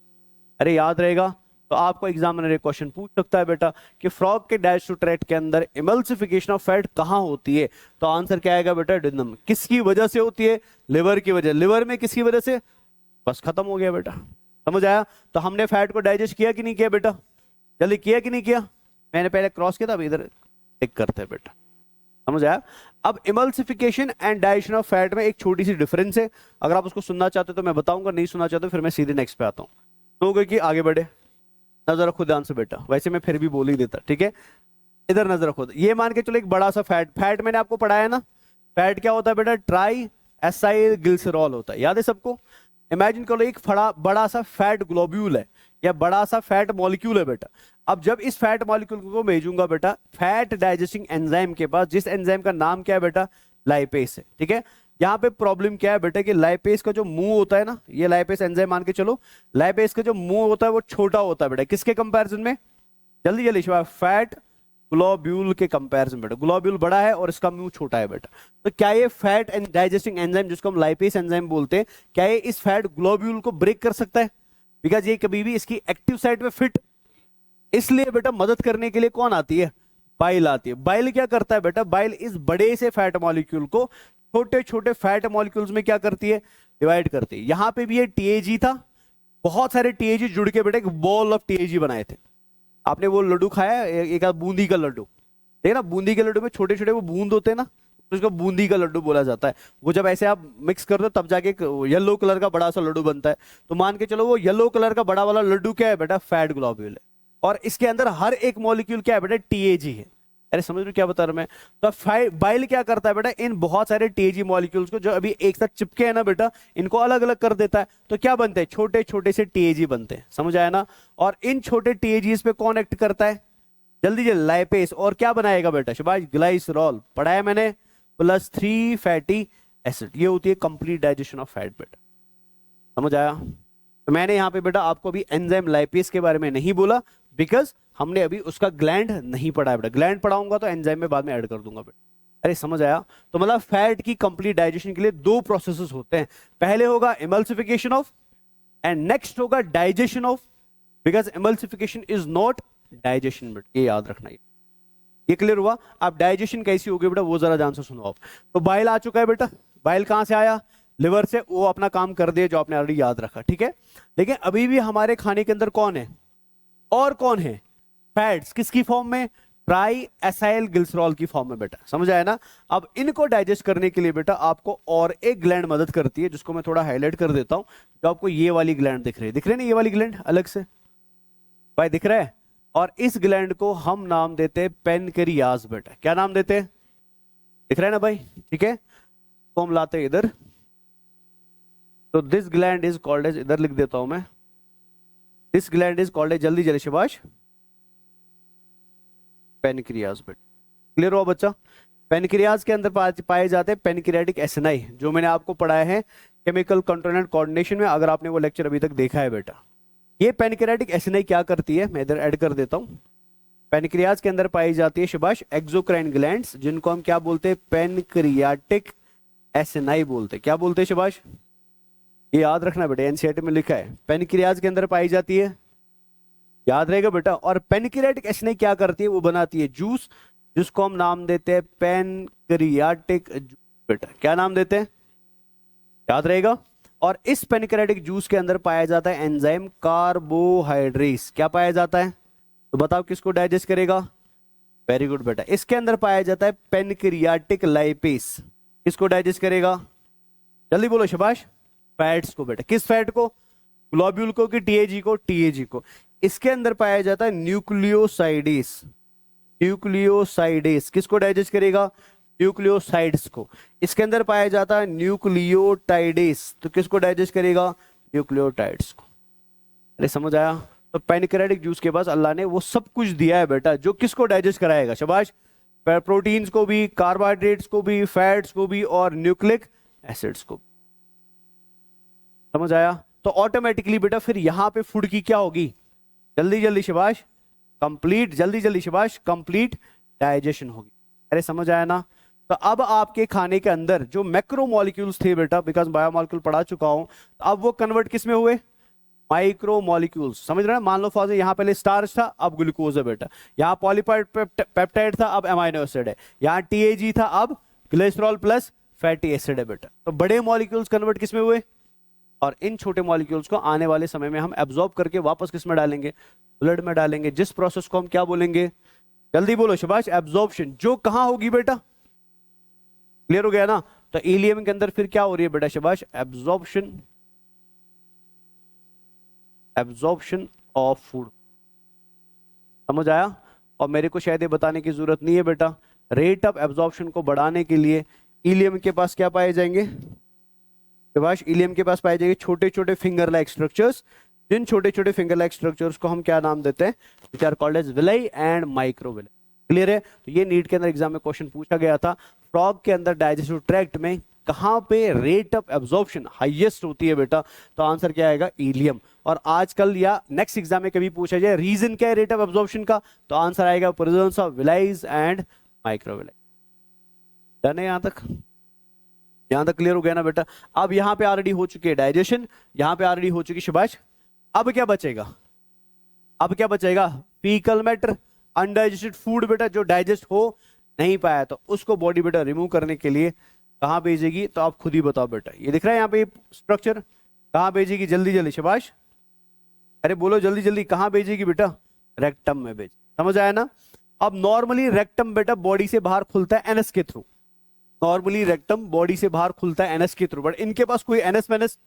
अरे याद रहेगा? तो आपको एग्जामिनर एक क्वेश्चन पूछ सकता है बेटा कि फ्रॉग के डाइजेस्टिव ट्रैक्ट के अंदर इमल्सिफिकेशन ऑफ फैट कहां होती है? तो आंसर क्या आएगा बेटा? ड्यूडेनम। किसकी वजह से होती है? लिवर की वजह। लिवर में किसकी वजह से? बस खत्म हो गया बेटा, समझ आया? तो हमने फैट को डाइजेस्ट किया कि नहीं किया बेटा? जल्दी, किया कि नहीं किया? मैंने पहले क्रॉस किया था, अब इधर टिक करते हैं बेटा, समझ आया? अब emulsification and digestion of fat में एक छोटी सी डिफरेंस है। अगर आप उसको सुनना चाहते हो तो मैं बताऊंगा, नहीं सुनना चाहते फिर मैं सीधे नेक्स्ट पे आता हूं। तो हो गई कि आगे बढ़े, नजर रखो ध्यान से बेटा, वैसे मैं फिर भी बोल ही देता, ठीक है। इधर नजर रखो, ये मान के चलो एक बड़ा सा फैट मैंने आपको पढ़ाया ना। फैट क्या होता है बेटा? ट्राई एसाइल ग्लिसरॉल होता है, याद है सबको? इमेजिन करो एक बड़ा सा फैट ग्लोब्यूल है या बड़ा सा फैट मॉलिक्यूल है बेटा। अब जब इस फैट मॉलिक्यूल को भेजूंगा बेटा फैट डाइजेस्टिंग एंजाइम के पास, जिस एंजाइम का नाम क्या है बेटा? लाइपेस है, ठीक है। यहाँ पे प्रॉब्लम क्या है बेटा कि लाइपेस का जो मुंह होता है ना, ये लाइपेस एंजाइम मान के चलो, लाइपेस का जो मुंह होता है वो छोटा होता है बेटा, किसके कंपैरिजन में? जल्दी जल्दी शिवा, फैट ग्लोब्यूल के कंपैरिजन बेटा। ग्लोब्यूल बड़ा है और इसका मुंह छोटा है बेटा। तो क्या ये फैट एंड डाइजेस्टिंग एंजाइम, जिसको हम लाइपेस एंजाइम बोलते हैं, क्या ये इस फैट ग्लोब्यूल को ब्रेक कर सकता है? बिकॉज ये कभी भी इसकी एक्टिव साइट पे फिट, इसलिए बेटा मदद करने के लिए कौन आती है? बाइल आती है। बाइल क्या करता है बेटा? बाइल इस बड़े से फैट मॉलिक्यूल को छोटे छोटे फैट मॉलिक्यूल्स में क्या करती है? डिवाइड करती है। यहां पे भी ये टीएजी था, बहुत सारे टीएजी जुड़ के बेटा एक बॉल ऑफ टीएजी बनाए थे। आपने वो लड्डू खाया, एक बूंदी का लड्डू, ठीक है ना? बूंदी के लड्डू में छोटे छोटे वो बूंद होते हैं ना, तो उसको बूंदी का लड्डू बोला जाता है। वो जब ऐसे आप मिक्स करते हो तब जाके येलो कलर का बड़ा सा लड्डू बनता है। तो मान के चलो वो येलो कलर का बड़ा वाला लड्डू क्या है बेटा? फैट ग्लोब्यूल है। और इसके अंदर हर एक मॉलिक्यूल क्या है बेटा? टीएजी है। अरे समझ रहे क्या बता रहा मैं? तो बाइल क्या करता है बेटा? इन बहुत सारे टीएजी मॉलिक्यूल्स को जो अभी एक साथ चिपके हैं ना बेटा, इनको अलग अलग कर देता है। तो क्या बनते हैं? छोटे छोटे से टीएजी बनते हैं, समझ आया ना? और इन छोटे टीएजीज पे कौन एक्ट करता है? जल्दी जल्दी, लाइपेस। और क्या बनाएगा बेटा? शाबाश, ग्लाइसरॉल पढ़ाया मैंने, प्लस 3 फैटी एसिड। ये होती है कंप्लीट डाइजेशन ऑफ फैट बेटा, समझ आया? तो मैंने यहां पे बेटा आपको अभी एंजाइम लाइपेस के बारे में नहीं बोला, बिकॉज हमने अभी उसका ग्लैंड नहीं पढ़ा है बेटा। ग्लैंड पढ़ाऊंगा तो एंजाइम में बाद में ऐड कर दूंगा बेटा। अरे समझ आया? तो मतलब फैट की कंप्लीट डाइजेशन के लिए दो प्रोसेसेस होते हैं, पहले होगा इमल्सिफिकेशन ऑफ एंड नेक्स्ट होगा digestion of, because emulsification is not digestion, but ये याद रखना। ये क्लियर हुआ? अब डाइजेशन कैसी होगी बेटा वो जरा ध्यान से सुनो आप। तो बाइल आ चुका है बेटा, बाइल कहां से आया? लिवर से, वो अपना काम कर दिया जो आपने ऑलरेडी याद रखा, ठीक है। लेकिन अभी भी हमारे खाने के अंदर कौन है और कौन है? फैट्स। किसकी फॉर्म में? ट्राई एसाइल ग्लिसरॉल की फॉर्म में बेटा, समझ आया ना? अब इनको डाइजेस्ट करने के लिए बेटा आपको और एक ग्लैंड मदद करती है, जिसको मैं थोड़ा हाईलाइट कर देता हूं। तो आपको ये वाली ग्लैंड दिख रही है, दिख रही है ना ये वाली ग्लैंड अलग से, भाई दिख रहा है? और इस ग्लैंड को हम नाम देते हैं पेनक्रियाज बेटा। क्या नाम देते हैं? दिख रहा है ना भाई, ठीक है। तो हम लाते हैं इधर, तो this gland is called as, इधर लिख देता हूं मैं, this gland is called as, जल्दी जल्दी शाबाश, पेनक्रियाज बेटा। क्लियर हुआ बच्चा? पेनक्रियाज के अंदर पाए जाते हैं पेनक्रियाटिक एसिनाई, जो मैंने आपको पढ़ाया है केमिकल कंट्रोल एंड कोऑर्डिनेशन में, अगर आपने वो लेक्चर अभी तक देखा है बेटा। ये पेनक्रियाटिक एसिनाई क्या करती है, मैं इधर ऐड कर देता हूं। पेनक्रियाज के अंदर पाई जाती है शाबाश एक्सोक्राइन ग्लैंड्स, जिनको हम क्या बोलते हैं? पेनक्रियाटिक एसिनाई बोलते हैं। क्या बोलते हैं शाबाश? ये याद रखना बेटा, एनसीईआरटी में लिखा है, पेनक्रियाज के अंदर पाई जाती है, याद रहेगा बेटा। और पेनक्रियाटिक एसिनाई क्या करती है? वो बनाती है जूस, जिसको हम नाम देते हैं पेनक्रियाटिक जूस बेटा। क्या नाम देते हैं? याद रहेगा। और इस पेनक्रियाटिक जूस के अंदर पाया जाता है एंजाइम कार्बोहाइड्रेट्स। क्या पाया जाता है? तो बताओ किसको डाइजेस्ट करेगा? वेरी गुड बेटा, इसके अंदर पाया जाता है पेनक्रियाटिक लाइपेस। किसको डाइजेस्ट करेगा? जल्दी बोलो शाबाश। फैट्स को बेटा। किस फैट को? ग्लोब्यूल को कि टीएजी को? टीएजी को। इसके अंदर पाया जाता है न्यूक्लियोसाइडेस। न्यूक्लियोसाइडेस किसको डाइजेस्ट करेगा? न्यूक्लियोसाइड्स को। इसके अंदर पाया जाता है न्यूक्लियोटाइडेस, तो किसको डाइजेस्ट करेगा? न्यूक्लियोटाइड्स को। अरे समझ आया? तो पेनक्रियाटिक जूस के पास अल्लाह ने वो सब कुछ दिया है बेटा, जो किसको डाइजेस्ट कराएगा? शाबाश। प्रोटीन्स को भी, कार्बोहाइड्रेट्स को भी, फैट्स को भी, और न्यूक्लिक एसिड्स को। समझ आया? तो ऑटोमेटिकली बेटा फिर यहां पे फूड की क्या होगी? जल्दी जल्दी शाबाश, कंप्लीट, जल्दी जल्दी शाबाश, कंप्लीट डाइजेशन होगी। अरे समझ आया ना? तो अब आपके खाने के अंदर जो मैक्रो मॉलिक्यूल्स थे बेटा, बिकॉज बायोमॉलिक्यूल पढ़ा चुका हूं, अब वो कन्वर्ट किस में हुए? Micro molecules. समझ रहे हैं? मान लो फॉर यहां पहले स्टार्च था, अब ग्लूकोज है बेटा। यहाँ पॉलीपेप्टाइड था, अब अमाइनो एसिड है। यहाँ टीएजी था, अब ग्लिसरॉल प्लस फैटी एसिड है बेटा। तो बड़े मॉलिक्यूल्स कन्वर्ट किस में हुए? और इन छोटे मॉलिक्यूल्स को आने वाले समय में हम एब्जॉर्ब करके वापस किस में डालेंगे? ब्लड में डालेंगे, जिस प्रोसेस को हम क्या बोलेंगे? जल्दी बोलो शाबाश, एब्जॉर्प्शन। जो कहां होगी बेटा? क्लियर हो गया ना? तो इलियम के अंदर फिर क्या हो रही है बेटा? शाबाश, एब्जॉर्प्शन, एब्जॉर्प्शन ऑफ फूड। समझ आया? और मेरे को शायद ये बताने की जरूरत नहीं है बेटा, रेट ऑफ एब्जॉर्प्शन को बढ़ाने के लिए इलियम के पास क्या पाए जाएंगे? शाबाश, इलियम के पास पाए जाएंगे छोटे छोटे फिंगर लाइक स्ट्रक्चर्स। जिन छोटे छोटे फिंगर लाइक स्ट्रक्चर्स को हम क्या नाम देते हैं? Which are called as villi and microvilli. Clear है? तो ये नीट के अंदर एग्जाम में क्वेश्चन पूछा गया था, फ्रॉग के अंदर डाइजेस्टिव ट्रैक्ट में कहां पे रेट ऑफ एब्जॉर्प्शन हाईएस्ट होती है बेटा? तो आंसर क्या आएगा? इलियम। और आजकल या नेक्स्ट एग्जाम में कभी पूछा जाए रीजन क्या है रेट ऑफ एब्जॉर्प्शन का, तो आंसर आएगा presence of विलाइज and microvilli. Done है यहां तक? यहां तक क्लियर हो गया ना बेटा? अब यहां पे ऑलरेडी हो चुकी है डाइजेशन, यहां पे ऑलरेडी हो चुकी शाबाश। अब क्या बचेगा? अब क्या बचेगा? फीकल मैटर, अनडाइजेस्टेड फूड बेटा, जो डाइजेस्ट हो नहीं पाया, तो उसको बॉडी बेटा रिमूव करने के लिए कहां भेजेगी? तो आप खुद ही बताओ बेटा। ये दिख रहा है यहाँ पे स्ट्रक्चर, कहां भेजेगी? जल्दी जल्दी शाबाश, अरे बोलो जल्दी जल्दी, कहां भेजेगी बेटा? रेक्टम में भेज। समझ आया ना? अब नॉर्मली रेक्टम बेटा बॉडी से बाहर खुलता है एनएस के थ्रू। नॉर्मली रेक्टम बॉडी से बाहर खुलता है एनएस के थ्रू, बट इनके पास कोई एनएस वेनएस,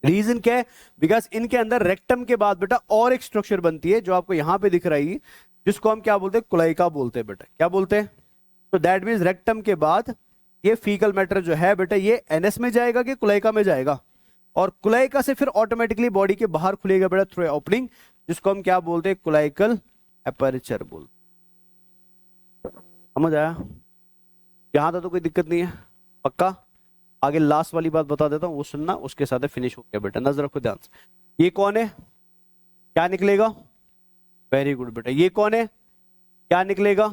रीजन क्या है? बिकॉज इनके अंदर रेक्टम के बाद बेटा और एक स्ट्रक्चर बनती है जो आपको यहां पे दिख रही है, जिसको हम क्या बोलते हैं? कुलाइका बोलते हैं बेटा। क्या बोलते हैं? तो दैट मीन्स रेक्टम के बाद ये फीकल मैटर जो है बेटा, ये एनएस में जाएगा कि कुलाइका में जाएगा? और कुलाइका से फिर ऑटोमेटिकली बॉडी के बाहर खुलेगा बेटा थ्रू ओपनिंग, जिसको हम क्या बोलते हैं? कुलाइकल एपर्चर बोलते। समझ आया? यहां तक तो कोई दिक्कत नहीं है? पक्का? आगे लास्ट वाली बात बता देता हूं, वो सुनना, उसके साथ फिनिश हो गया बेटा। नजर रखो ध्यान से। ये कौन है? क्या निकलेगा? वेरी गुड बेटा। ये कौन है? क्या निकलेगा?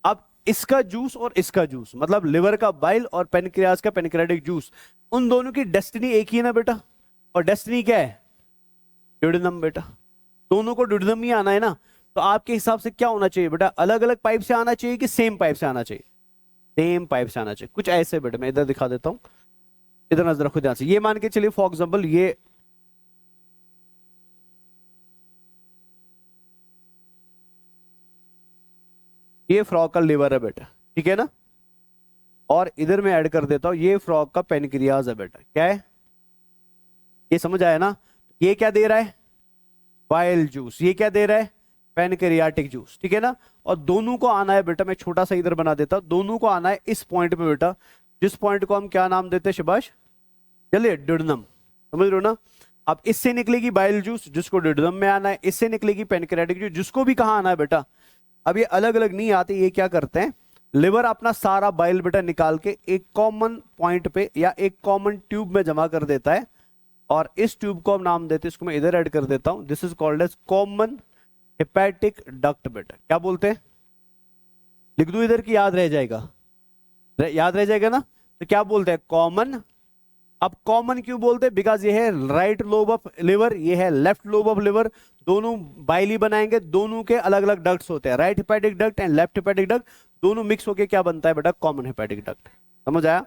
अब इसका जूस और इसका जूस, मतलब लिवर का बाइल और पेनक्रियाज का पेनक्रियाटिक जूस, उन दोनों की डेस्टिनी एक ही है ना बेटा। और डेस्टिनी क्या है? ड्यूडेनम बेटा। दोनों को ड्यूडेनम ही आना है ना। तो आपके हिसाब से क्या होना चाहिए बेटा? अलग अलग पाइप से आना चाहिए कि सेम पाइप से आना चाहिए? सेम पाइप से आना चाहिए। कुछ ऐसे बेटा, मैं इधर दिखा देता हूं, इधर नजर रखो ध्यान से। ये मान के चलिए फॉर एग्जाम्पल ये फ्रॉग का लिवर है बेटा, ठीक है ना। और इधर मैं ऐड कर देता हूं, ये फ्रॉग का पेनक्रियाज है बेटा। क्या है ये? समझ आया ना। ये क्या दे रहा है? Bile juice. ये क्या दे रहा है? पेनक्रियाटिक जूस, ठीक है ना। और दोनों को आना है बेटा, मैं छोटा सा इधर बना देता हूं, दोनों को आना है इस पॉइंट पे बेटा, जिस पॉइंट को हम क्या नाम देते हैं शिबाश? चलिए ड्यूडेनम। समझ रहे हो ना। अब इससे निकलेगी बाइल जूस जिसको ड्यूडेनम में आना है, इससे निकलेगी पेनक्रियाटिक जूस जिसको भी कहाँ आना है बेटा। अब ये अलग अलग नहीं आते, ये क्या करते हैं, लिवर अपना सारा बाइल बेटा निकाल के एक कॉमन पॉइंट पे या एक कॉमन ट्यूब में जमा कर देता है। और इस ट्यूब को हम नाम देते हैं, इसको मैं इधर ऐड कर देता हूं, this is called as common hepatic duct बेटा। क्या बोलते हैं? लिख दूं इधर की याद रह जाएगा? याद रह जाएगा ना। तो क्या बोलते हैं? कॉमन। अब कॉमन क्यों बोलते हैं? बिकॉज ये है राइट लोब ऑफ लिवर, ये है लेफ्ट लोब ऑफ लिवर, दोनों बाइली बनाएंगे, दोनों के अलग अलग डक्ट्स होते हैं, right hepatic duct and left hepatic duct, दोनों मिक्स होके क्या बनता है बेटा? Common hepatic duct. समझ आया।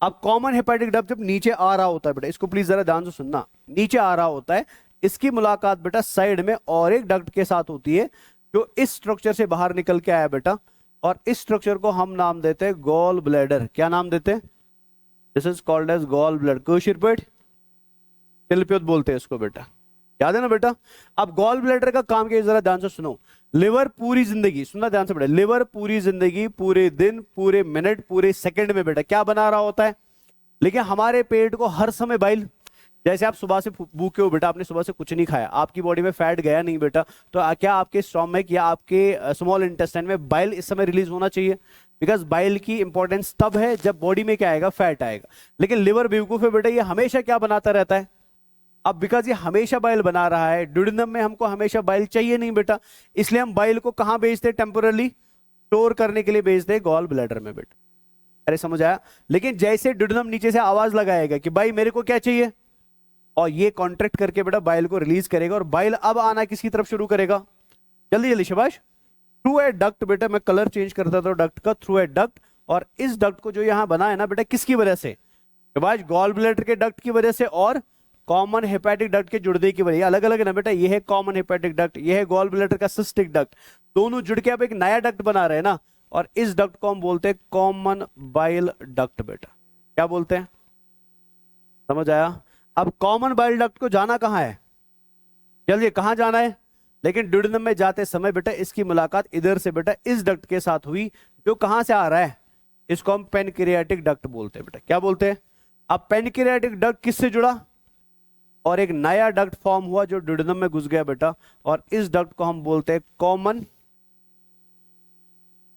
अब कॉमन हेपेटिक डक्ट जब नीचे आ रहा होता है बेटा, इसको प्लीज जरा ध्यान से सुनना, नीचे आ रहा होता है, इसकी मुलाकात बेटा साइड में और एक डक्ट के साथ होती है जो इस स्ट्रक्चर से बाहर निकल के आया बेटा। और इस स्ट्रक्चर को हम नाम देते हैं गॉल ब्लैडर। क्या नाम देते हैं? This is called as gall bladder. कोशिरपेट तिलपियोत बोलते हैं इसको बेटा, याद है ना बेटा। अब गॉल ब्लैडर का काम क्या है, जरा ध्यान से सुनो। लिवर पूरी जिंदगी, सुनना ध्यान से बेटा, लिवर पूरी जिंदगी, पूरे दिन, पूरे मिनट, पूरे सेकंड में बेटा क्या बना रहा होता है? लेकिन हमारे पेट को हर समय बाइल, जैसे आप सुबह से भूखे हो बेटा, आपने सुबह से कुछ नहीं खाया, आपकी बॉडी में फैट गया नहीं बेटा, तो क्या आपके स्टोमक या आपके स्मॉल इंटेस्टाइन में बाइल इस समय रिलीज होना चाहिए? बिकॉज बाइल की इंपॉर्टेंस तब है जब बॉडी में क्या आएगा? फैट आएगा। लेकिन लिवर बेवकूफ है बेटा, ये हमेशा क्या बनाता रहता है? अब बिकॉज ये हमेशा बाइल बना रहा है, ड्यूडेनम में हमको हमेशा बाइल चाहिए नहीं बेटा, इसलिए हम बाइल को कहां भेजते हैं? टेम्पोरली स्टोर करने के लिए भेजते हैं गॉल ब्लैडर में बेटा। अरे समझ आया। लेकिन जैसे ड्यूडेनम नीचे से आवाज लगाएगा कि भाई मेरे को क्या चाहिए, और ये कॉन्ट्रैक्ट करके बेटा बाइल को रिलीज करेगा, और बाइल अब आना किसकी तरफ शुरू करेगा? जल्दी जल्दी शाबाश। थ्रू ए डक्ट बेटा, मैं कलर चेंज करता था डक्ट का, थ्रू ए डक्ट। और इस डक्ट को जो यहां बना है ना बेटा, किसकी वजह से? शाबाश, गॉल ब्लैडर के डक्ट की वजह से और कॉमन हेपेटिक डक्ट के जुड़ने की वजह। अलग अलग है ना बेटा, ये है कॉमन हेपेटिक डक्ट, ये है गॉल ब्लैडर का सिस्टिक डक्ट, दोनों जुड़ के अब एक नया डक्ट बना रहे हैं ना। और इस डक्ट को हम बोलते हैं कॉमन बाइल डक्ट बेटा। क्या बोलते हैं? समझ आया। अब कॉमन बाइल डक्ट को जाना कहां है? चलिए कहां जाना है? लेकिन ड्यूडेनम में जाते समय बेटा इसकी मुलाकात इधर से बेटा इस डक्ट के साथ हुई, जो कहां से आ रहा है? इसको हम पेनक्रियाटिक डक्ट बोलते हैं बेटा। क्या बोलते हैं? अब पेनक्रियाटिक डक्ट किससे जुड़ा? और एक नया डक्ट फॉर्म हुआ जो ड्यूडेनम में घुस गया बेटा, और इस डक्ट को हम बोलते हैं कॉमन,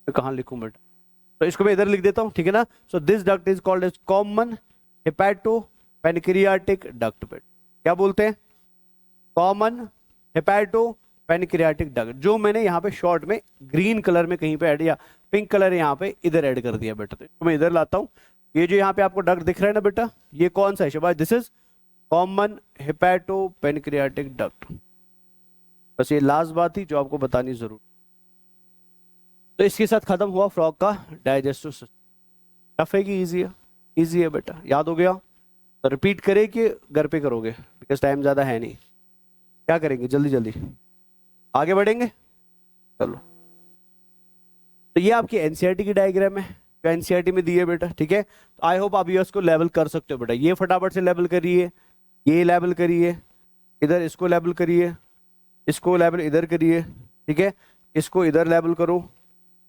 कहां लिखूं बेटा? तो इसको मैं इधर लिख देता हूं, ठीक है ना। So this duct is called as common hepatopancreatic duct बेटा। क्या बोलते हैं? कॉमन हेपेटो पेनक्रियाटिक डक्ट, जो मैंने यहाँ पे शॉर्ट में ग्रीन कलर में कहीं पे ऐड या पिंक कलर यहाँ पे इधर ऐड कर दिया बेटा। तो मैं इधर लाता हूँ, ये जो यहाँ पे आपको डक्ट दिख रहा है ना बेटा, ये कौन सा है शाबाश? This is common hepatopancreatic duct. बस ये लास्ट बात थी जो आपको बतानी जरूर। तो इसके साथ खत्म हुआ फ्रॉग का डाइजेस्टिव सिस्टम। टफ है कि इजी है? इजी है बेटा, याद हो गया। तो रिपीट करें कि घर पे करोगे, बिकॉज टाइम ज्यादा है नहीं। क्या करेंगे? जल्दी जल्दी आगे बढ़ेंगे, चलो। तो ये आपकी एनसीईआरटी की डायग्राम है जो एनसीईआरटी में दी है बेटा, ठीक है। तो आई होप आप ये उसको लेवल कर सकते हो बेटा। ये फटाफट से लेवल करिए, ये लेवल करिए, इधर इसको लेवल करिए, इसको लेवल इधर करिए, ठीक है। इसको इधर लेवल करो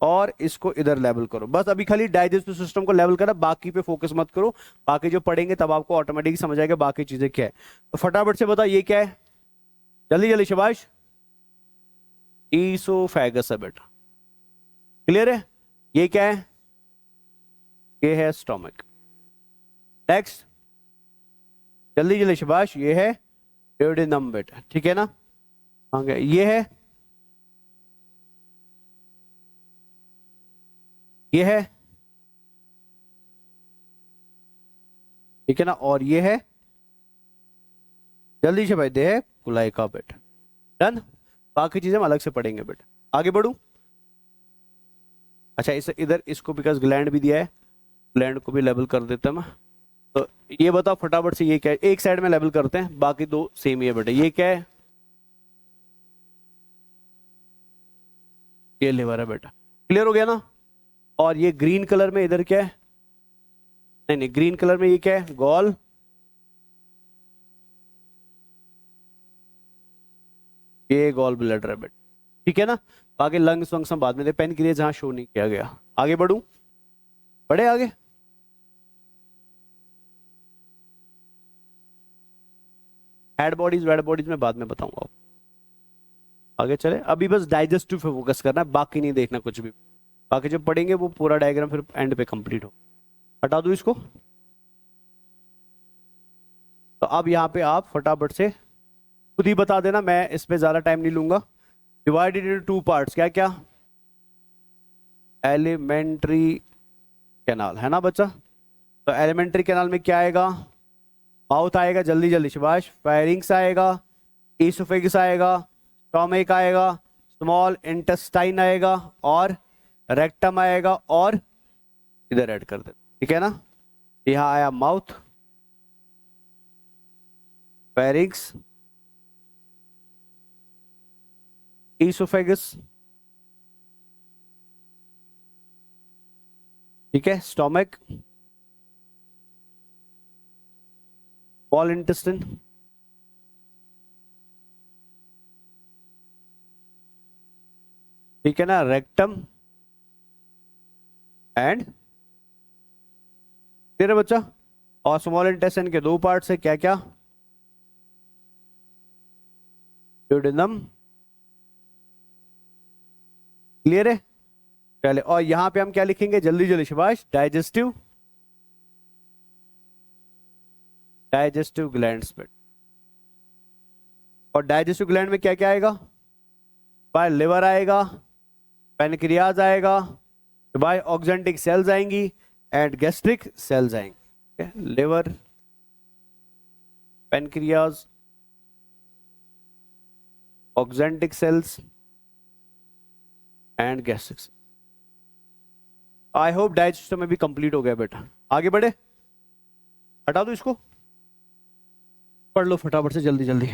और इसको इधर लेवल करो। बस अभी खाली डाइजेस्टिव सिस्टम को लेवल करा, बाकी पे फोकस मत करो। बाकी जो पढ़ेंगे तब आपको ऑटोमेटिक समझ आएगा बाकी चीजें क्या है। तो फटाफट से बताओ ये क्या है? जल्दी जल्दी शाबाश। ईसोफेगस है बेटा, क्लियर है? ये क्या है? ये है स्टोमक। नेक्स्ट, जल्दी जल्दी शाबाश। ये है ड्यूडेनम बेटा, ठीक है ना। आगे ये है ये है, ठीक है ना, और ये है, जल्दी से भाई, दे है कुलाई का बेट। डन। बाकी चीजें हम अलग से पढ़ेंगे बेट। आगे बढ़ू। अच्छा, इस इधर इसको बिकॉज ग्लैंड भी दिया है, ग्लैंड को भी लेवल कर देते हैं मैं। तो ये बताओ फटाफट से, ये क्या है? एक साइड में लेवल करते हैं, बाकी दो सेम ही है बेटा। ये क्या है? ये लिवर है बेटा। क्लियर हो गया ना? और ये ग्रीन कलर में इधर क्या है? नहीं नहीं, ग्रीन कलर में ये क्या है? गॉल। ये गॉल ब्लैडर है बेटा, ठीक है ना। बाकी लंग्स वंग्स हम बाद में दे, पेन के लिए जहां शो नहीं किया गया। आगे बढ़ू, बढ़े आगे। हेड बॉडीज वेड बॉडीज में बाद में बताऊंगा। आगे चले, अभी बस डाइजेस्टिव पे फोकस करना है, बाकी नहीं देखना कुछ भी। बाकी जब पढ़ेंगे वो पूरा डायग्राम फिर एंड पे कंप्लीट हो। हटा दो इसको। तो अब यहाँ पे आप फटाफट से खुद ही बता देना, मैं इस पे ज्यादा टाइम नहीं लूंगा। डिवाइडेड इनटू टू पार्ट्स, क्या क्या? एलिमेंट्री कैनाल, है ना बच्चा? तो एलिमेंट्री कैनाल में क्या आएगा? माउथ आएगा, जल्दी जल्दी शिवाश। फेरिंग्स आएगा, ईसोफेगस आएगा, स्टोमक आएगा, स्मॉल इंटेस्टाइन आएगा, और रेक्टम आएगा, और इधर ऐड कर दे, ठीक है ना। यहां आया माउथ, फेरिंग्स, ईसोफेगस, ठीक है, स्टोमक, स्मॉल इंटेस्टाइन, ठीक है ना, रेक्टम एंड, तेरा बच्चा। और स्मॉल इंटेस्टाइन के दो पार्ट्स है, क्या क्या? ड्यूडेनम। क्लियर है? पहले, और यहां पे हम क्या लिखेंगे? जल्दी जल्दी शिवाश। डाइजेस्टिव, डाइजेस्टिव ग्लैंड्स पे। और डाइजेस्टिव ग्लैंड में क्या क्या आएगा? बाय लिवर आएगा, पैनक्रियाज आएगा, बाय ऑक्जेंटिक सेल्स आएंगी, एंड गैस्ट्रिक सेल्स आएंगे। Liver, pancreas, oxyntic cells and gastric. I hope digestive में भी कंप्लीट हो गया बेटा। आगे बढ़े, हटा दो इसको, पढ़ लो फटाफट से जल्दी जल्दी।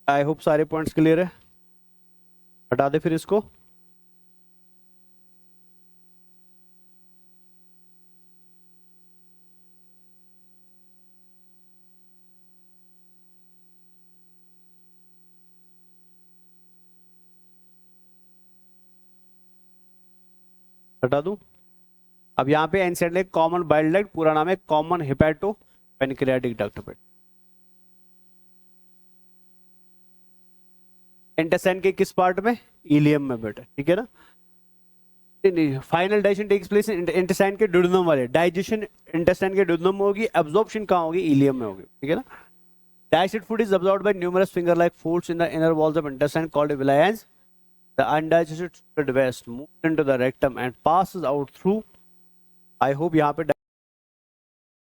आई होप सारे पॉइंट्स क्लियर है। हटा दे फिर इसको। हटा दूं। अब यहाँ पे एनसेड एक कॉमन बाइल डक्ट, पूरा नाम है common hepato pancreatic duct. Intestine के किस पार्ट में? इलियम में बेटा, ठीक है ना। Final digestion takes place intestine के ड्यूडेनम वाले। डाइजेशन इंटेस्टाइन के ड्यूडेनम में होगी, एब्जॉर्प्शन कहाँ होगी? इलियम में होगी, ठीक है ना। Digested food is absorbed by numerous finger-like folds in the inner walls of intestine called villi. The undigested solid waste moves into the rectum and passes out through. I hope यहाँ पे